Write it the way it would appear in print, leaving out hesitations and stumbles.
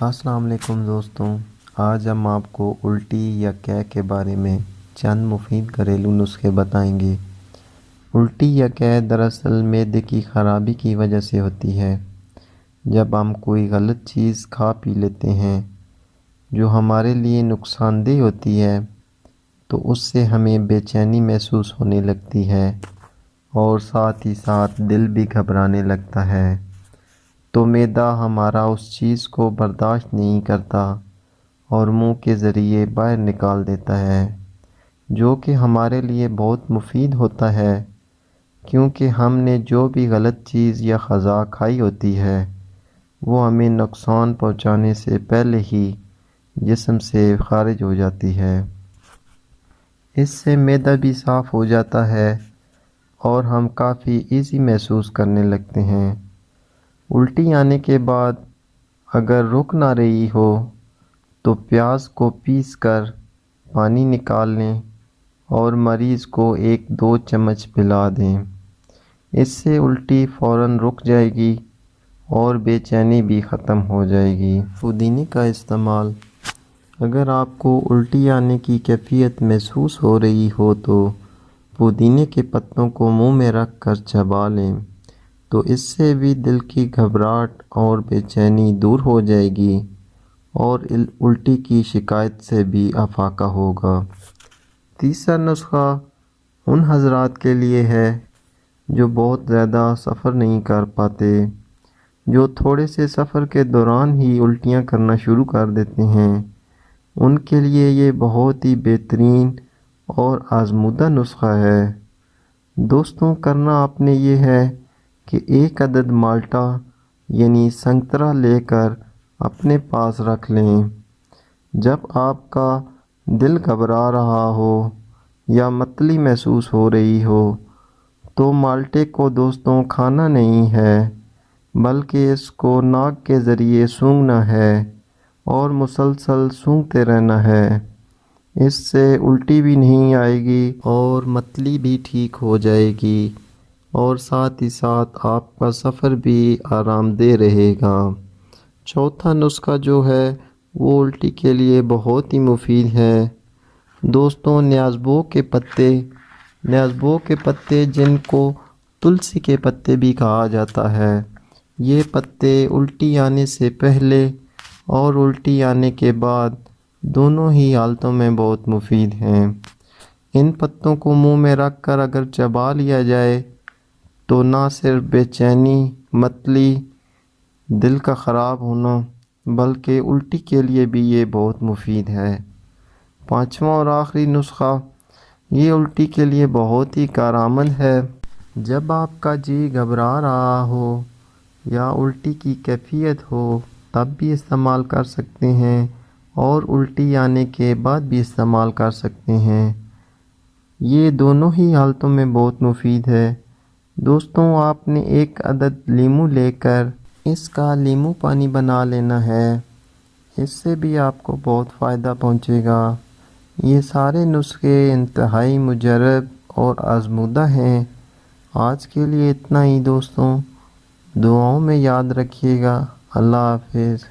السلام علیکم دوستوں، آج ہم آپ کو الٹی یا قے کے بارے میں چند مفید گھریلو نسخے بتائیں گے۔ الٹی یا قے دراصل معدے کی خرابی کی وجہ سے ہوتی ہے۔ جب ہم کوئی غلط چیز کھا پی لیتے ہیں جو ہمارے لیے نقصان دہ ہوتی ہے تو اس سے ہمیں بے چینی محسوس ہونے لگتی ہے اور ساتھ ہی ساتھ دل بھی گھبرانے لگتا ہے، تو معدہ ہمارا اس چیز کو برداشت نہیں کرتا اور منہ کے ذریعے باہر نکال دیتا ہے، جو کہ ہمارے لیے بہت مفید ہوتا ہے، کیونکہ ہم نے جو بھی غلط چیز یا غذا کھائی ہوتی ہے وہ ہمیں نقصان پہنچانے سے پہلے ہی جسم سے خارج ہو جاتی ہے۔ اس سے معدہ بھی صاف ہو جاتا ہے اور ہم کافی ایزی محسوس کرنے لگتے ہیں۔ الٹی آنے کے بعد اگر رک نہ رہی ہو تو پیاز کو پیس کر پانی نکال لیں اور مریض کو 1-2 چمچ پلا دیں، اس سے الٹی فوراً رک جائے گی اور بے چینی بھی ختم ہو جائے گی۔ پودینے کا استعمال: اگر آپ کو الٹی آنے کی کیفیت محسوس ہو رہی ہو تو پودینے کے پتوں کو منہ میں رکھ کر چبا لیں، تو اس سے بھی دل کی گھبراہٹ اور بے چینی دور ہو جائے گی اور الٹی کی شکایت سے بھی افاقہ ہوگا۔ تیسرا نسخہ ان حضرات کے لیے ہے جو بہت زیادہ سفر نہیں کر پاتے، جو تھوڑے سے سفر کے دوران ہی الٹیاں کرنا شروع کر دیتے ہیں۔ ان کے لیے یہ بہت ہی بہترین اور آزمودہ نسخہ ہے۔ دوستوں، کرنا آپ نے یہ ہے کہ 1 عدد مالٹا یعنی سنگترا لے کر اپنے پاس رکھ لیں۔ جب آپ کا دل گھبرا رہا ہو یا متلی محسوس ہو رہی ہو تو مالٹے کو دوستوں کھانا نہیں ہے، بلکہ اس کو ناک کے ذریعے سونگھنا ہے اور مسلسل سونگھتے رہنا ہے۔ اس سے الٹی بھی نہیں آئے گی اور متلی بھی ٹھیک ہو جائے گی اور ساتھ ہی ساتھ آپ کا سفر بھی آرام دہ رہے گا۔ چوتھا نسخہ جو ہے وہ الٹی کے لیے بہت ہی مفید ہے۔ دوستوں، نیاز بو کے پتے جن کو تلسی کے پتے بھی کہا جاتا ہے، یہ پتے الٹی آنے سے پہلے اور الٹی آنے کے بعد دونوں ہی حالتوں میں بہت مفید ہیں۔ ان پتوں کو منہ میں رکھ کر اگر چبا لیا جائے تو نہ صرف بے چینی، متلی، دل کا خراب ہونا، بلکہ الٹی کے لیے بھی یہ بہت مفید ہے۔ پانچواں اور آخری نسخہ یہ الٹی کے لیے بہت ہی کارآمد ہے۔ جب آپ کا جی گھبرا رہا ہو یا الٹی کی کیفیت ہو تب بھی استعمال کر سکتے ہیں اور الٹی آنے کے بعد بھی استعمال کر سکتے ہیں۔ یہ دونوں ہی حالتوں میں بہت مفید ہے۔ دوستوں، آپ نے 1 عدد لیموں لے کر اس کا لیموں پانی بنا لینا ہے، اس سے بھی آپ کو بہت فائدہ پہنچے گا۔ یہ سارے نسخے انتہائی مجرب اور آزمودہ ہیں۔ آج کے لیے اتنا ہی دوستوں، دعاؤں میں یاد رکھیے گا۔ اللہ حافظ۔